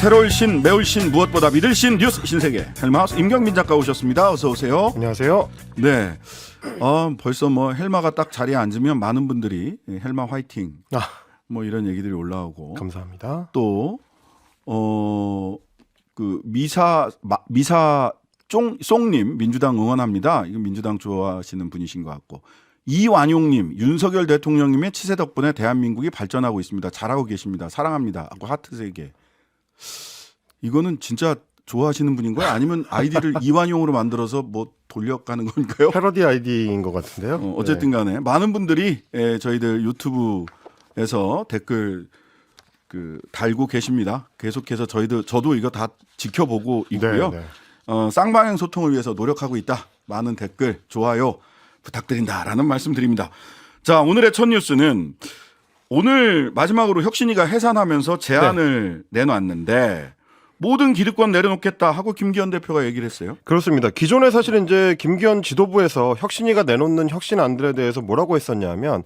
새로울 신, 매울 신, 무엇보다 믿을 신, 뉴스 신세계 헬마우스 임경민 작가 오셨습니다. 어서 오세요. 안녕하세요. 네, 벌써 뭐 헬마가 딱 자리에 앉으면 많은 분들이 헬마 화이팅, 뭐 이런 얘기들이 올라오고. 감사합니다. 또 그 미사 쫑송님 민주당 응원합니다. 이거 민주당 좋아하시는 분이신 것 같고. 이완용님, 윤석열 대통령님의 치세 덕분에 대한민국이 발전하고 있습니다. 잘하고 계십니다. 사랑합니다. 하고 하트 3개. 이거는 진짜 좋아하시는 분인가요? 아니면 아이디를 이완용으로 만들어서 뭐 돌려가는 건가요? 패러디 아이디인 것 같은데요. 어쨌든 간에 많은 분들이 저희들 유튜브에서 댓글 달고 계십니다. 계속해서 저도 이거 다 지켜보고 있고요. 쌍방향 소통을 위해서 노력하고 있다. 많은 댓글, 좋아요 부탁드린다라는 말씀드립니다. 자, 오늘의 첫 뉴스는 오늘 마지막으로 혁신위가 해산하면서 제안을 내놨는데 모든 기득권 내려놓겠다 하고 김기현 대표가 얘기를 했어요. 그렇습니다. 기존에 사실은 이제 김기현 지도부에서 혁신위가 내놓는 혁신안들에 대해서 뭐라고 했었냐면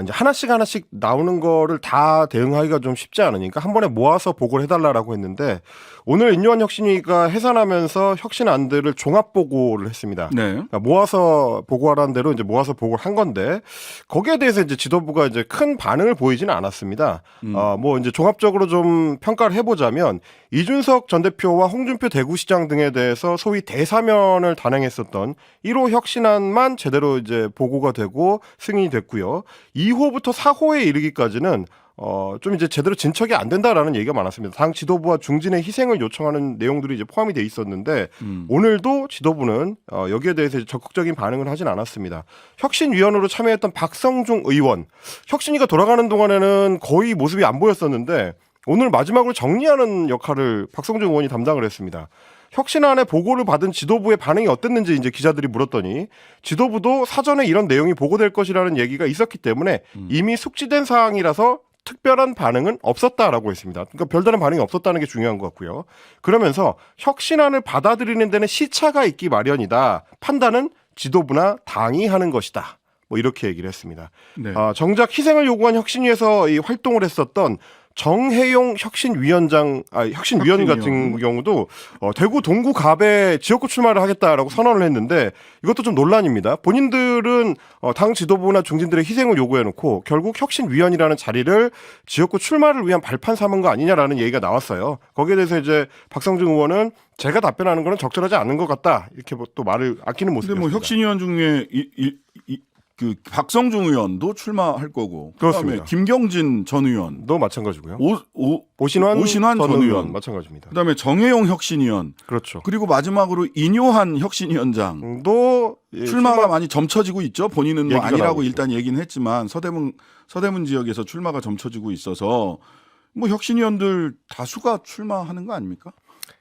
이제 하나씩 나오는 거를 다 대응하기가 좀 쉽지 않으니까 한 번에 모아서 보고를 해달라고 했는데 오늘 인요한 혁신위가 해산하면서 혁신안들을 종합 보고를 했습니다. 네. 그러니까 모아서 보고하라는 대로 이제 모아서 보고를 한 건데 거기에 대해서 이제 지도부가 이제 큰 반응을 보이지는 않았습니다. 뭐 이제 종합적으로 좀 평가를 해보자면 이준석 전 대표와 홍준표 대구시장 등에 대해서 소위 대사면을 단행했었던 1호 혁신안만 제대로 이제 보고가 되고 승인이 됐고요. 2호부터 4호에 이르기까지는 좀 이제 제대로 진척이 안 된다라는 얘기가 많았습니다. 당 지도부와 중진의 희생을 요청하는 내용들이 이제 포함이 돼 있었는데 오늘도 지도부는 여기에 대해서 적극적인 반응을 하진 않았습니다. 혁신위원으로 참여했던 박성중 의원, 혁신위가 돌아가는 동안에는 거의 모습이 안 보였었는데 오늘 마지막으로 정리하는 역할을 박성중 의원이 담당을 했습니다. 혁신안의 보고를 받은 지도부의 반응이 어땠는지 이제 기자들이 물었더니 지도부도 사전에 이런 내용이 보고될 것이라는 얘기가 있었기 때문에 이미 숙지된 사항이라서 특별한 반응은 없었다라고 했습니다. 그러니까 별다른 반응이 없었다는 게 중요한 것 같고요. 그러면서 혁신안을 받아들이는 데는 시차가 있기 마련이다. 판단은 지도부나 당이 하는 것이다. 뭐 이렇게 얘기를 했습니다. 네. 정작 희생을 요구한 혁신위에서 이 활동을 했었던 정혜용 혁신위원 같은 경우도 대구 동구 갑에 지역구 출마를 하겠다라고 선언을 했는데 이것도 좀 논란입니다. 본인들은 당 지도부나 중진들의 희생을 요구해놓고 결국 혁신위원이라는 자리를 지역구 출마를 위한 발판 삼은 거 아니냐라는 얘기가 나왔어요. 거기에 대해서 이제 박성중 의원은 제가 답변하는 거는 적절하지 않은 것 같다 이렇게 또 말을 아끼는 모습이었습니다. 근데 뭐 혁신위원 중에 그 박성중 의원도 출마할 거고, 그다음에 그렇습니다. 김경진 전 의원도 마찬가지고요. 오신환 전 의원 마찬가지입니다. 그다음에 정혜용 혁신위원, 그렇죠. 그리고 마지막으로 인요한 혁신위원장도 출마가 많이 점쳐지고 있죠. 본인은 뭐 아니라고 일단 얘기는 했지만 서대문 지역에서 출마가 점쳐지고 있어서 뭐 혁신위원들 다수가 출마하는 거 아닙니까?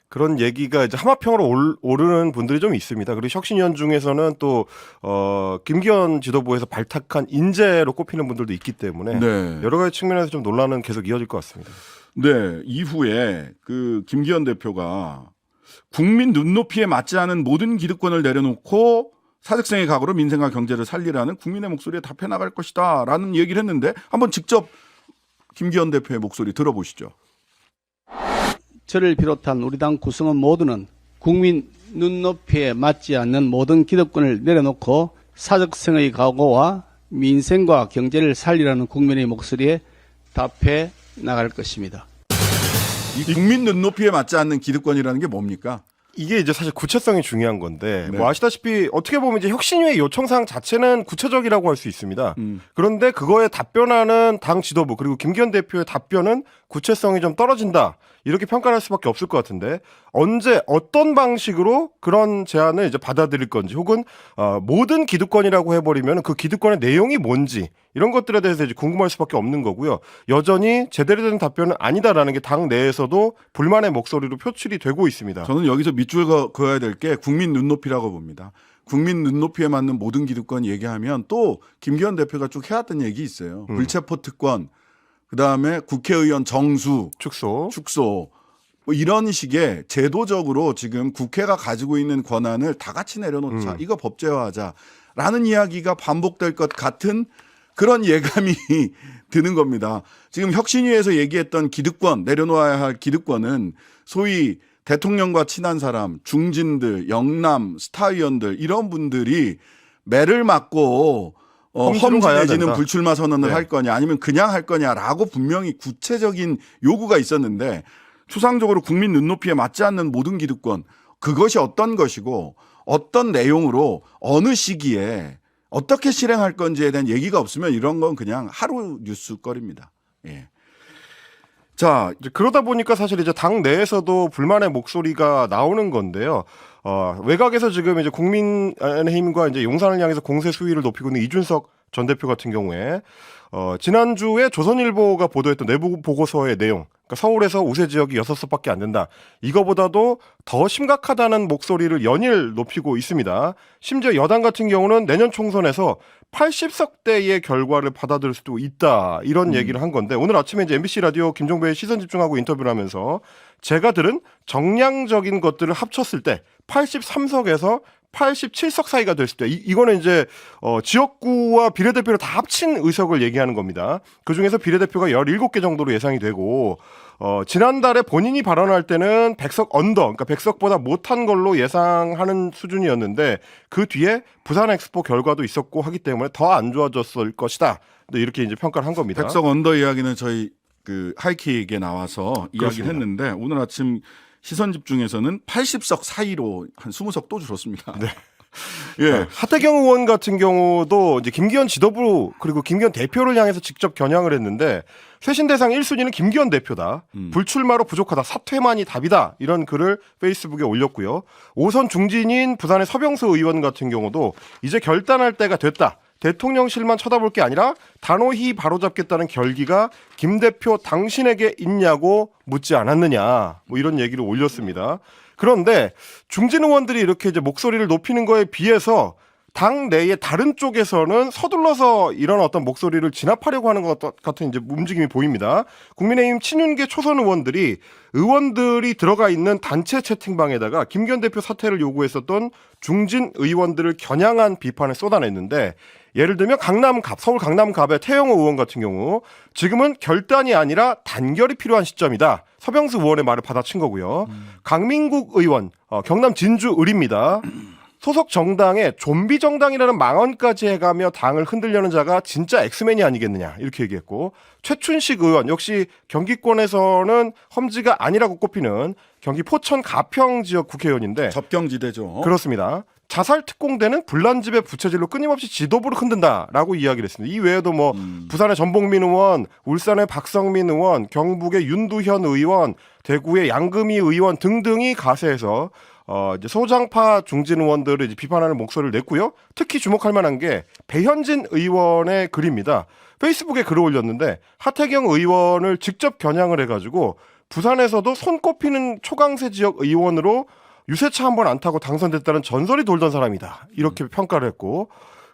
그런 얘기가 이제 하마평으로 오르는 분들이 좀 있습니다. 그리고 혁신위원 중에서는 또 김기현 지도부에서 발탁한 인재로 꼽히는 분들도 있기 때문에 여러 가지 측면에서 좀 논란은 계속 이어질 것 같습니다. 네, 이후에 그 김기현 대표가 국민 눈높이에 맞지 않은 모든 기득권을 내려놓고 사직생의 각오로 민생과 경제를 살리라는 국민의 목소리에 답해 나갈 것이다라는 얘기를 했는데 한번 직접 김기현 대표의 목소리 들어보시죠. 저를 비롯한 우리 당 구성원 모두는 국민 눈높이에 맞지 않는 모든 기득권을 내려놓고 사적성의 각오와 민생과 경제를 살리라는 국민의 목소리에 답해 나갈 것입니다. 이 국민 눈높이에 맞지 않는 기득권이라는 게 뭡니까? 이게 이제 사실 구체성이 중요한 건데 뭐 아시다시피 어떻게 보면 이제 혁신위의 요청사항 자체는 구체적이라고 할 수 있습니다. 그런데 그거에 답변하는 당 지도부 그리고 김기현 대표의 답변은 구체성이 좀 떨어진다. 이렇게 평가할 수밖에 없을 것 같은데 언제 어떤 방식으로 그런 제안을 이제 받아들일 건지 혹은 모든 기득권이라고 해버리면 그 기득권의 내용이 뭔지 이런 것들에 대해서 이제 궁금할 수밖에 없는 거고요. 여전히 제대로 된 답변은 아니다라는 게 당 내에서도 불만의 목소리로 표출이 되고 있습니다. 저는 여기서 밑줄 그어야 될 게 국민 눈높이라고 봅니다. 국민 눈높이에 맞는 모든 기득권 얘기하면 또 김기현 대표가 쭉 해왔던 얘기 있어요. 불체포 특권, 그다음에 국회의원 정수, 축소 뭐 이런 식의 제도적으로 지금 국회가 가지고 있는 권한을 다 같이 내려놓자. 이거 법제화하자라는 이야기가 반복될 것 같은 그런 예감이 드는 겁니다. 지금 혁신위에서 얘기했던 기득권, 내려놓아야 할 기득권은 소위 대통령과 친한 사람, 중진들, 영남, 스타위원들 이런 분들이 매를 맞고 험지로 험지 가야 내지는 된다. 불출마 선언을 네. 할 거냐 아니면 그냥 할 거냐라고 분명히 구체적인 요구가 있었는데 추상적으로 국민 눈높이에 맞지 않는 모든 기득권 그것이 어떤 것이고 어떤 내용으로 어느 시기에 어떻게 실행할 건지에 대한 얘기가 없으면 이런 건 그냥 하루 뉴스거리입니다. 예. 자, 이제 그러다 보니까 사실 이제 당 내에서도 불만의 목소리가 나오는 건데요. 외곽에서 지금 이제 국민의힘과 이제 용산을 향해서 공세 수위를 높이고 있는 이준석 전 대표 같은 경우에 지난주에 조선일보가 보도했던 내부 보고서의 내용, 그러니까 서울에서 우세 지역이 6석밖에 안 된다. 이거보다도 더 심각하다는 목소리를 연일 높이고 있습니다. 심지어 여당 같은 경우는 내년 총선에서 80석대의 결과를 받아들일 수도 있다. 이런 얘기를 한 건데 오늘 아침에 이제 MBC 라디오 김종배의 시선 집중하고 인터뷰를 하면서 제가 들은 정량적인 것들을 합쳤을 때 83석에서 87석 사이가 됐을 때 이거는 이제 지역구와 비례대표를 다 합친 의석을 얘기하는 겁니다. 그중에서 비례대표가 17개 정도로 예상이 되고 지난달에 본인이 발언할 때는 100석 언더, 그러니까 100석보다 못한 걸로 예상하는 수준이었는데 그 뒤에 부산 엑스포 결과도 있었고 하기 때문에 더 안 좋아졌을 것이다. 이렇게 이제 평가를 한 겁니다. 백석 언더 이야기는 저희 그 하이킥에 나와서 이야기를 그렇습니다. 했는데 오늘 아침 시선 집중에서는 80석 사이로 한 20석 또 줄었습니다. 네. 예. 하태경 의원 같은 경우도 이제 김기현 지도부 그리고 김기현 대표를 향해서 직접 겨냥을 했는데 쇄신 대상 1순위는 김기현 대표다. 불출마로 부족하다. 사퇴만이 답이다. 이런 글을 페이스북에 올렸고요. 5선 중진인 부산의 서병수 의원 같은 경우도 이제 결단할 때가 됐다. 대통령실만 쳐다볼 게 아니라 단호히 바로잡겠다는 결기가 김 대표 당신에게 있냐고 묻지 않았느냐. 뭐 이런 얘기를 올렸습니다. 그런데 중진 의원들이 이렇게 이제 목소리를 높이는 거에 비해서 당 내의 다른 쪽에서는 서둘러서 이런 어떤 목소리를 진압하려고 하는 것 같은 이제 움직임이 보입니다. 국민의힘 친윤계 초선 의원들이 들어가 있는 단체 채팅방에다가 김기현 대표 사퇴를 요구했었던 중진 의원들을 겨냥한 비판을 쏟아냈는데 예를 들면 서울 강남갑의 태영호 의원 같은 경우 지금은 결단이 아니라 단결이 필요한 시점이다. 서병수 의원의 말을 받아친 거고요. 강민국 의원, 경남 진주 을입니다. 소속 정당에 좀비 정당이라는 망언까지 해가며 당을 흔들려는 자가 진짜 엑스맨이 아니겠느냐 이렇게 얘기했고 최춘식 의원 역시 경기권에서는 험지가 아니라고 꼽히는 경기 포천 가평 지역 국회의원인데 접경지대죠. 그렇습니다. 자살 특공대는 불난집의 부채질로 끊임없이 지도부를 흔든다라고 이야기를 했습니다. 이 외에도 뭐 부산의 전봉민 의원, 울산의 박성민 의원, 경북의 윤두현 의원, 대구의 양금희 의원 등등이 가세해서 이제 소장파 중진 의원들을 이제 비판하는 목소리를 냈고요. 특히 주목할 만한 게 배현진 의원의 글입니다. 페이스북에 글을 올렸는데 하태경 의원을 직접 겨냥을 해가지고 부산에서도 손꼽히는 초강세 지역 의원으로 유세차 한 번 안 타고 당선됐다는 전설이 돌던 사람이다. 이렇게 평가를 했고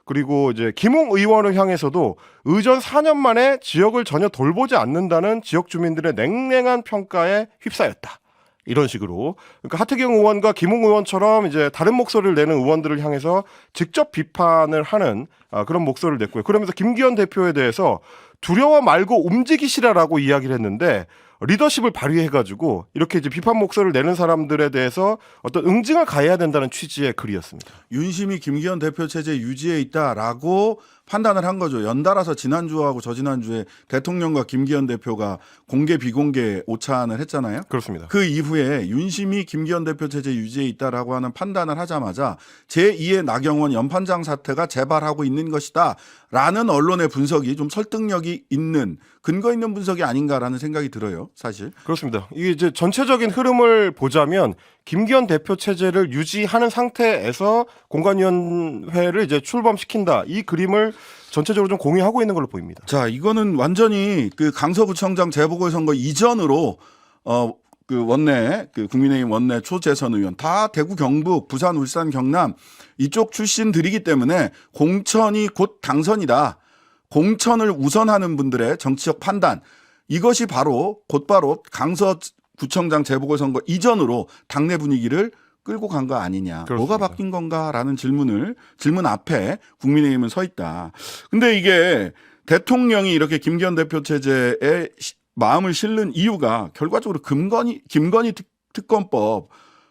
그리고 이제 김웅 의원을 향해서도 의전 4년 만에 지역을 전혀 돌보지 않는다는 지역 주민들의 냉랭한 평가에 휩싸였다. 이런 식으로. 그러니까 하태경 의원과 김웅 의원처럼 이제 다른 목소리를 내는 의원들을 향해서 직접 비판을 하는 그런 목소리를 냈고요. 그러면서 김기현 대표에 대해서 두려워 말고 움직이시라라고 이야기를 했는데 리더십을 발휘해가지고 이렇게 이제 비판 목소리를 내는 사람들에 대해서 어떤 응징을 가해야 된다는 취지의 글이었습니다. 윤심이 김기현 대표 체제 유지에 있다라고 판단을 한 거죠. 연달아서 지난주하고 저지난주에 대통령과 김기현 대표가 공개 비공개 오찬을 했잖아요. 그렇습니다. 그 이후에 윤심이 김기현 대표 체제 유지에 있다라고 하는 판단을 하자마자 제2의 나경원 연판장 사태가 재발하고 있는 것이다 라는 언론의 분석이 좀 설득력이 있는 근거 있는 분석이 아닌가라는 생각이 들어요. 사실. 그렇습니다. 이게 이제 전체적인 흐름을 보자면 김기현 대표 체제를 유지하는 상태에서 공관위원회를 이제 출범시킨다. 이 그림을 전체적으로 좀 공유하고 있는 걸로 보입니다. 자, 이거는 완전히 그 강서구청장 재보궐선거 이전으로 그 원내 그 국민의힘 원내 초재선 의원 다 대구 경북 부산 울산 경남 이쪽 출신들이기 때문에 공천이 곧 당선이다. 공천을 우선하는 분들의 정치적 판단 이것이 바로 곧바로 강서구청장 재보궐선거 이전으로 당내 분위기를 끌고 간 거 아니냐. 그렇습니다. 뭐가 바뀐 건가라는 질문 앞에 국민의힘은 서 있다. 근데 이게 대통령이 이렇게 김기현 대표 체제에 마음을 실는 이유가 결과적으로 김건희 특검법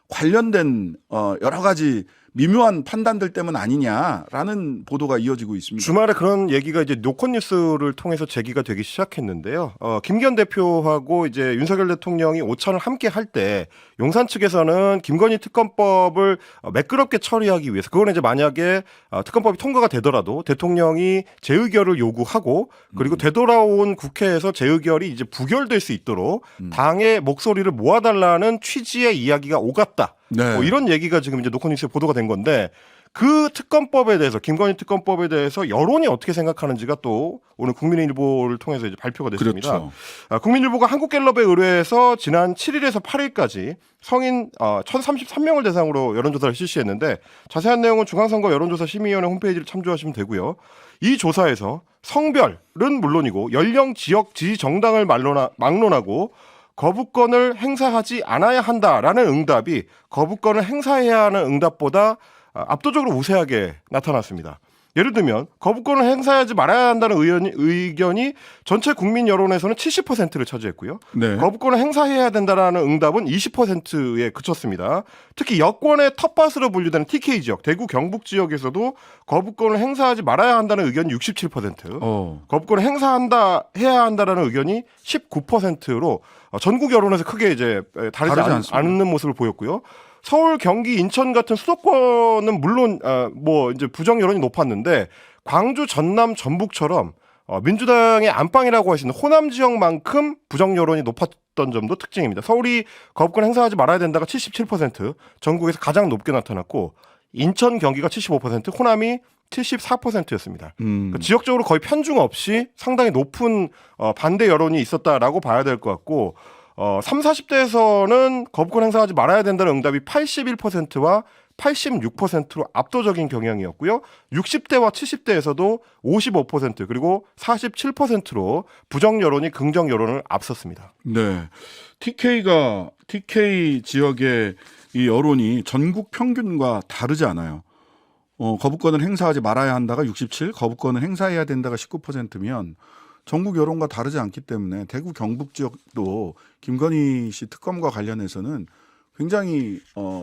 관련된 여러 가지 미묘한 판단들 때문 아니냐라는 보도가 이어지고 있습니다. 주말에 그런 얘기가 이제 노컷 뉴스를 통해서 제기가 되기 시작했는데요. 김기현 대표하고 이제 윤석열 대통령이 오찬을 함께 할 때 용산 측에서는 김건희 특검법을 매끄럽게 처리하기 위해서 그거는 이제 만약에 특검법이 통과가 되더라도 대통령이 재의결을 요구하고 그리고 되돌아온 국회에서 재의결이 이제 부결될 수 있도록 당의 목소리를 모아달라는 취지의 이야기가 오갔다. 네. 뭐 이런 얘기가 지금 이제 노컷 뉴스에 보도가 된 건데 그 특검법에 대해서 김건희 특검법에 대해서 여론이 어떻게 생각하는지가 또 오늘 국민일보를 통해서 이제 발표가 됐습니다. 그렇죠. 국민일보가 한국갤럽에 의뢰해서 지난 7일에서 8일까지 성인 1,033명을 대상으로 여론조사를 실시했는데 자세한 내용은 중앙선거 여론조사 심의위원회 홈페이지를 참조하시면 되고요. 이 조사에서 성별은 물론이고 연령, 지역, 지지 정당을 막론하고 거부권을 행사하지 않아야 한다라는 응답이 거부권을 행사해야 하는 응답보다 압도적으로 우세하게 나타났습니다. 예를 들면 거부권을 행사하지 말아야 한다는 의견이 전체 국민 여론에서는 70%를 차지했고요. 네. 거부권을 행사해야 된다라는 응답은 20%에 그쳤습니다. 특히 여권의 텃밭으로 분류되는 TK 지역, 대구 경북 지역에서도 거부권을 행사하지 말아야 한다는 의견이 67%, 거부권을 해야 한다라는 의견이 19%로 전국 여론에서 크게 이제 다르지 않는 모습을 보였고요. 서울, 경기, 인천 같은 수도권은 물론 뭐 이제 부정 여론이 높았는데 광주, 전남, 전북처럼 민주당의 안방이라고 할 수 있는 호남 지역만큼 부정 여론이 높았던 점도 특징입니다. 서울이 거부권 행사하지 말아야 된다가 77%, 전국에서 가장 높게 나타났고 인천, 경기가 75%, 호남이 74%였습니다. 그러니까 지역적으로 거의 편중 없이 상당히 높은 반대 여론이 있었다라고 봐야 될 것 같고 30, 40대에서는 거부권 행사하지 말아야 된다는 응답이 81%와 86%로 압도적인 경향이었고요. 60대와 70대에서도 55% 그리고 47%로 부정 여론이 긍정 여론을 앞섰습니다. 네. TK 지역의 이 여론이 전국 평균과 다르지 않아요. 거부권을 행사하지 말아야 한다가 67, 거부권을 행사해야 된다가 19%면 전국 여론과 다르지 않기 때문에 대구 경북 지역도 김건희 씨 특검과 관련해서는 굉장히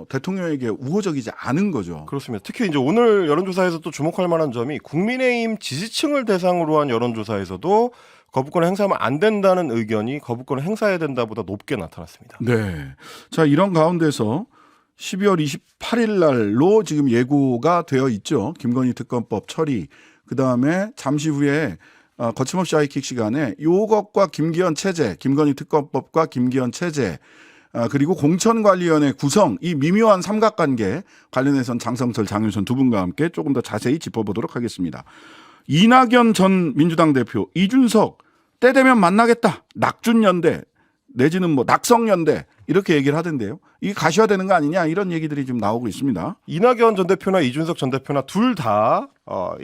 대통령에게 우호적이지 않은 거죠. 그렇습니다. 특히 이제 오늘 여론조사에서 또 주목할 만한 점이 국민의힘 지지층을 대상으로 한 여론조사에서도 거부권을 행사하면 안 된다는 의견이 거부권을 행사해야 된다보다 높게 나타났습니다. 네. 자, 이런 가운데서 12월 28일 날로 지금 예고가 되어 있죠. 김건희 특검법 처리. 그다음에 잠시 후에 거침없이 하이킥 시간에 요것과 김기현 체제, 김건희 특검법과 김기현 체제, 그리고 공천관리위원회 구성, 이 미묘한 삼각관계 관련해서는 장성철, 장윤선 두 분과 함께 조금 더 자세히 짚어보도록 하겠습니다. 이낙연 전 민주당 대표, 이준석 때 되면 만나겠다. 낙준연대 내지는 뭐 낙성연대 이렇게 얘기를 하던데요. 이게 가셔야되는 거 아니냐 이런 얘기들이 좀 나오고 있습니다. 이낙연 전 대표나 이준석 전 대표나 둘 다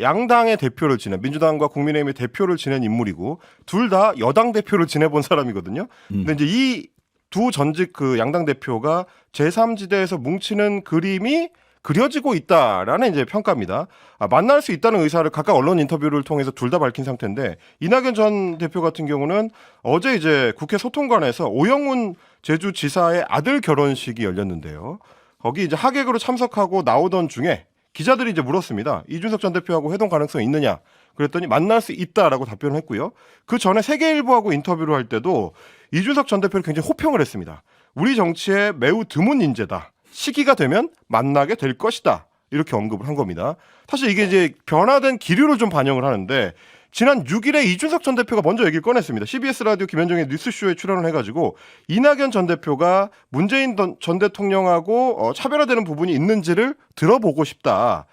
양당의 대표를 지낸 민주당과 국민의힘의 대표를 지낸 인물이고 둘 다 여당 대표를 지내본 사람이거든요. 근데 이제 이 두 전직 그 양당 대표가 제3지대에서 뭉치는 그림이 그려지고 있다라는 이제 평가입니다. 만날 수 있다는 의사를 각각 언론 인터뷰를 통해서 둘 다 밝힌 상태인데 이낙연 전 대표 같은 경우는 어제 이제 국회 소통관에서 오영훈 제주지사의 아들 결혼식이 열렸는데요. 거기 이제 하객으로 참석하고 나오던 중에 기자들이 이제 물었습니다. 이준석 전 대표하고 회동 가능성이 있느냐? 그랬더니 만날 수 있다라고 답변을 했고요. 그 전에 세계일보하고 인터뷰를 할 때도 이준석 전 대표를 굉장히 호평을 했습니다. 우리 정치에 매우 드문 인재다. 시기가 되면 만나게 될 것이다. 이렇게 언급을 한 겁니다. 사실 이게 이제 변화된 기류를 좀 반영을 하는데 지난 6일에 이준석 전 대표가 먼저 얘기를 꺼냈습니다. CBS 라디오 김현정의 뉴스쇼에 출연을 해가지고 이낙연 전 대표가 문재인 전 대통령하고 차별화되는 부분이 있는지를 들어보고 싶다.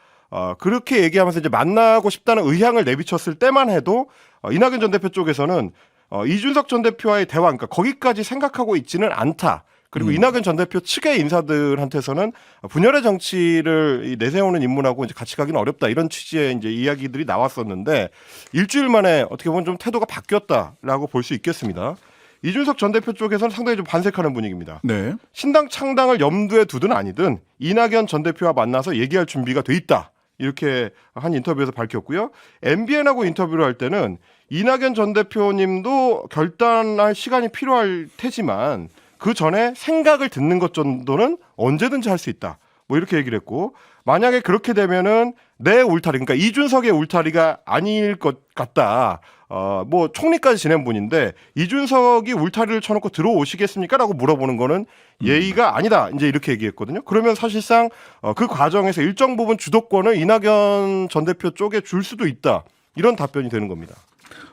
그렇게 얘기하면서 이제 만나고 싶다는 의향을 내비쳤을 때만 해도 이낙연 전 대표 쪽에서는 이준석 전 대표와의 대화, 그러니까 거기까지 생각하고 있지는 않다. 그리고 이낙연 전 대표 측의 인사들한테서는 분열의 정치를 내세우는 인물하고 이제 같이 가기는 어렵다 이런 취지의 이제 이야기들이 나왔었는데 일주일 만에 어떻게 보면 좀 태도가 바뀌었다라고 볼 수 있겠습니다. 이준석 전 대표 쪽에서는 상당히 좀 반색하는 분위기입니다. 네. 신당 창당을 염두에 두든 아니든 이낙연 전 대표와 만나서 얘기할 준비가 돼 있다. 이렇게 한 인터뷰에서 밝혔고요. MBN하고 인터뷰를 할 때는 이낙연 전 대표님도 결단할 시간이 필요할 테지만 그 전에 생각을 듣는 것 정도는 언제든지 할 수 있다. 뭐 이렇게 얘기를 했고 만약에 그렇게 되면은 내 울타리 그러니까 이준석의 울타리가 아닐 것 같다. 뭐 총리까지 지낸 분인데 이준석이 울타리를 쳐놓고 들어오시겠습니까?라고 물어보는 거는 예의가 아니다. 이제 이렇게 얘기했거든요. 그러면 사실상 그 과정에서 일정 부분 주도권을 이낙연 전 대표 쪽에 줄 수도 있다. 이런 답변이 되는 겁니다.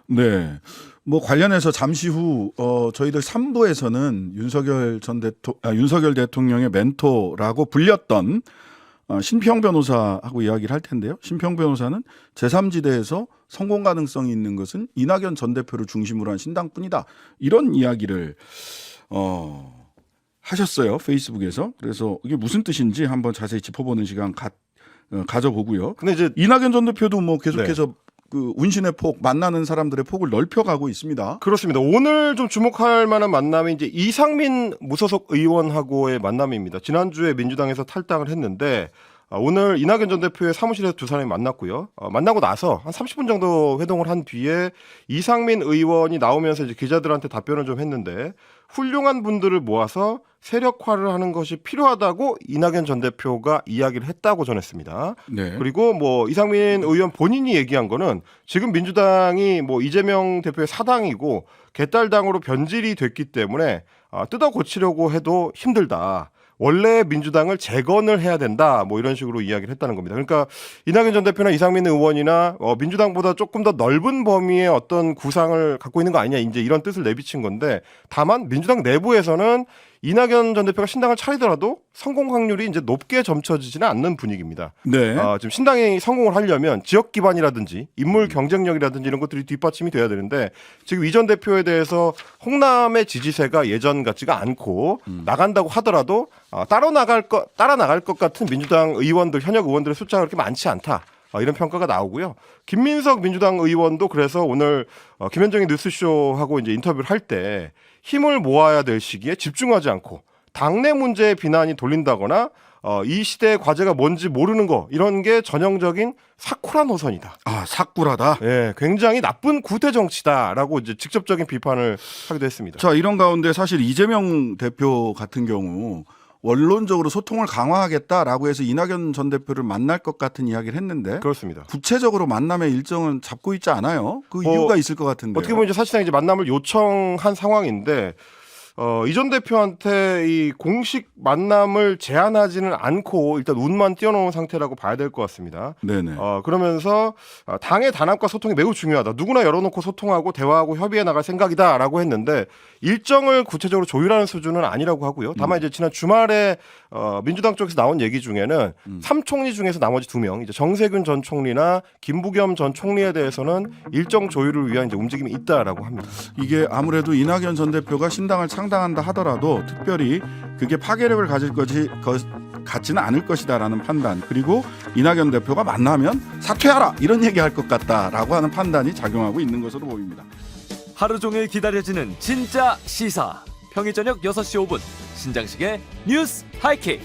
네. 뭐 관련해서 잠시 후 저희들 3부에서는 윤석열 대통령의 멘토라고 불렸던 신평 변호사하고 이야기를 할 텐데요. 신평 변호사는 제3지대에서 성공 가능성이 있는 것은 이낙연 전 대표를 중심으로 한 신당뿐이다. 이런 이야기를 하셨어요. 페이스북에서. 그래서 이게 무슨 뜻인지 한번 자세히 짚어보는 시간 가져보고요. 근데 이제 이낙연 전 대표도 뭐 계속해서 그 운신의 폭, 만나는 사람들의 폭을 넓혀가고 있습니다. 그렇습니다. 오늘 좀 주목할 만한 만남이 이제 이상민 무소속 의원하고의 만남입니다. 지난주에 민주당에서 탈당을 했는데 오늘 이낙연 전 대표의 사무실에서 두 사람이 만났고요. 만나고 나서 한 30분 정도 회동을 한 뒤에 이상민 의원이 나오면서 이제 기자들한테 답변을 좀 했는데 훌륭한 분들을 모아서 세력화를 하는 것이 필요하다고 이낙연 전 대표가 이야기를 했다고 전했습니다. 네. 그리고 뭐 이상민 의원 본인이 얘기한 거는 지금 민주당이 뭐 이재명 대표의 사당이고 개딸당으로 변질이 됐기 때문에 뜯어 고치려고 해도 힘들다. 원래 민주당을 재건을 해야 된다. 뭐 이런 식으로 이야기를 했다는 겁니다. 그러니까 이낙연 전 대표나 이상민 의원이나 민주당보다 조금 더 넓은 범위의 어떤 구상을 갖고 있는 거 아니냐. 이제 이런 뜻을 내비친 건데 다만 민주당 내부에서는 이낙연 전 대표가 신당을 차리더라도 성공 확률이 이제 높게 점쳐지지는 않는 분위기입니다. 네. 지금 신당이 성공을 하려면 지역 기반이라든지 인물 경쟁력이라든지 이런 것들이 뒷받침이 돼야 되는데 지금 이 전 대표에 대해서 홍남의 지지세가 예전 같지가 않고 나간다고 하더라도 따라 나갈 것 같은 민주당 의원들 현역 의원들의 숫자가 그렇게 많지 않다. 이런 평가가 나오고요. 김민석 민주당 의원도 그래서 오늘 김현정의 뉴스쇼하고 이제 인터뷰를 할 때 힘을 모아야 될 시기에 집중하지 않고 당내 문제에 비난이 돌린다거나 이 시대의 과제가 뭔지 모르는 거 이런 게 전형적인 사쿠라 노선이다. 사쿠라다. 예, 굉장히 나쁜 구태 정치다라고 이제 직접적인 비판을 하기도 했습니다. 자, 이런 가운데 사실 이재명 대표 같은 경우 원론적으로 소통을 강화하겠다라고 해서 이낙연 전 대표를 만날 것 같은 이야기를 했는데 그렇습니다. 구체적으로 만남의 일정은 잡고 있지 않아요. 그 이유가 있을 것 같은데. 어떻게 보면 이제 사실상 이제 만남을 요청한 상황인데 이 전 대표한테 이 공식 만남을 제안하지는 않고 일단 운만 띄워놓은 상태라고 봐야 될 것 같습니다. 네네. 그러면서 당의 단합과 소통이 매우 중요하다. 누구나 열어놓고 소통하고 대화하고 협의해 나갈 생각이다라고 했는데 일정을 구체적으로 조율하는 수준은 아니라고 하고요. 다만 이제 지난 주말에 민주당 쪽에서 나온 얘기 중에는 3총리 중에서 나머지 2명, 이제 정세균 전 총리나 김부겸 전 총리에 대해서는 일정 조율을 위한 이제 움직임이 있다라고 합니다. 이게 아무래도 이낙연 전 대표가 신당을 창당한다 하더라도 특별히 그게 파괴력을 가질 같지는 않을 것이다라는 판단, 그리고 이낙연 대표가 만나면 사퇴하라 이런 얘기할 것 같다라고 하는 판단이 작용하고 있는 것으로 보입니다. 하루 종일 기다려지는 진짜 시사. 평일 저녁 6시 5분 신장식의 뉴스 하이킥.